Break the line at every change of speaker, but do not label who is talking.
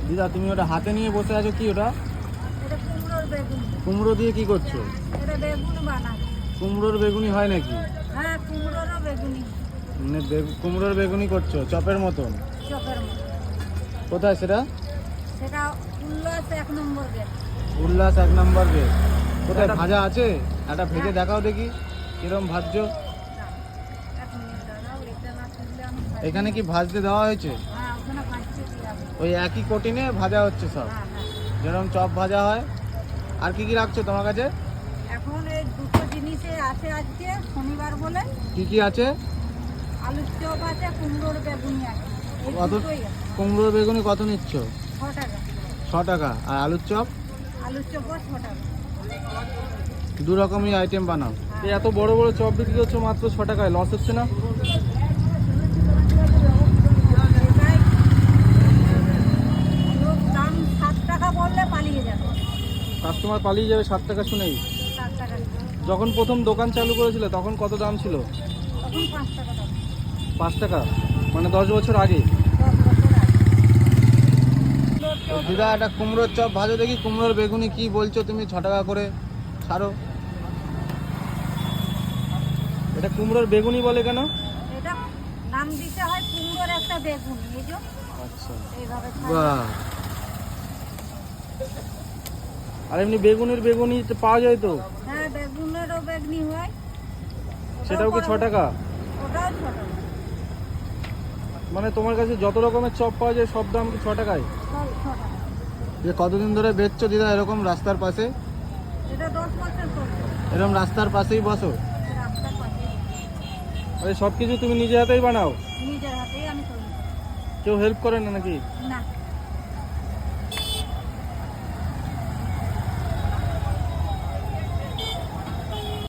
দিদা তুমি ওটা হাতে নিয়ে বসে আছো, কি ওটা?
এটা কুমড়োর বেগুনি।
কুমড়ো দিয়ে কি করছো?
এটা বেগুন বানাবো।
কুমড়োর বেগুনি হয় নাকি?
হ্যাঁ, কুমড়োরও বেগুনি।
মানে কুমড়োর বেগুনি করছো চপের মতন?
চপের মতো।
কোথায় সেটা?
সেটা উল্লাস 1 নম্বর গেট।
উল্লাস 1 নম্বর গেট। কোথায় ভাজা আছে? একটা ভেজে দেখাও দেখি কিরম ভাজছো।
না, 1 মিনিট দাঁড়াও, এটা না তুললে আমি খাই।
এখানে কি ভাজতে দেওয়া হয়েছে?
হ্যাঁ, ওখানে ভাজতে দিয়ে হবে।
ওই একই কোটিনে ভাজা হচ্ছে সব,
হ্যাঁ হ্যাঁ।
যেরকম চপ ভাজা হয়। আর কি কি রাখছো তোমার কাছে?
এখন এই দুটো জিনিসে আছে আজকে শনিবার বলে।
কি কি আছে?
আলুর চপ আছে, কুমড়োর বেগুনি আছে। এই
কত?
দুটোই আছে।
কুমড়োর বেগুনি কত নিচ্ছ?
6 টাকা।
6 টাকা। আর আলুর চপ?
আলুর চপও 6 টাকা।
দু রকমই আইটেম বানাও।
এই এত বড় বড় চপ বিক্রি করছো মাত্র 6 টাকায়, লস হচ্ছে না?
এটাই লোক দাম 7 টাকা বললে পালিয়ে যাবে।
কাস্টমার পালিয়ে যাবে 7 টাকা শুনেই।
7 টাকা।
যখন প্রথম দোকান চালু করেছিল তখন কত দাম ছিল?
তখন 5 টাকা দাম।
5 টাকা, মানে 10 বছর আগে।
10 বছর আগে।
দিদা একটা কুমড়োর চপ ভাজো দেখি। কুমড়োর বেগুনি কি বলছো তুমি? 6 টাকা করে ছাড়ো।
এটা কুমড়োর বেগুনি বলে কেন?
এটা নাম দিতে হয় কুমড়োর একটা বেগুন, এই যে
আচ্ছা।
এইভাবে
বাহ,
আর এমনি বেগুনের বেগুনি তো পাওয়া যায় তো,
হ্যাঁ, বেগুনেরও বেগুনি হয়।
সেটাও কি 6 টাকা?
ওটাও ছোট।
মানে তোমার কাছে যত রকমের চপ পাওয়া যায় সব দাম কি 6 টাকায়?
সব 6 টাকা।
যে কতদিন ধরে বেচছো দিদা এরকম রাস্তার পাশে?
এটা 10 বছর করছে
এরকম রাস্তার পাশেই বসো?
রাস্তার পাশে।
আরে সব কিছু তুমি নিজে হাতেই বানাও?
নিজের হাতেই আমি তৈরি করি।
কেউ হেল্প করে না নাকি?
না।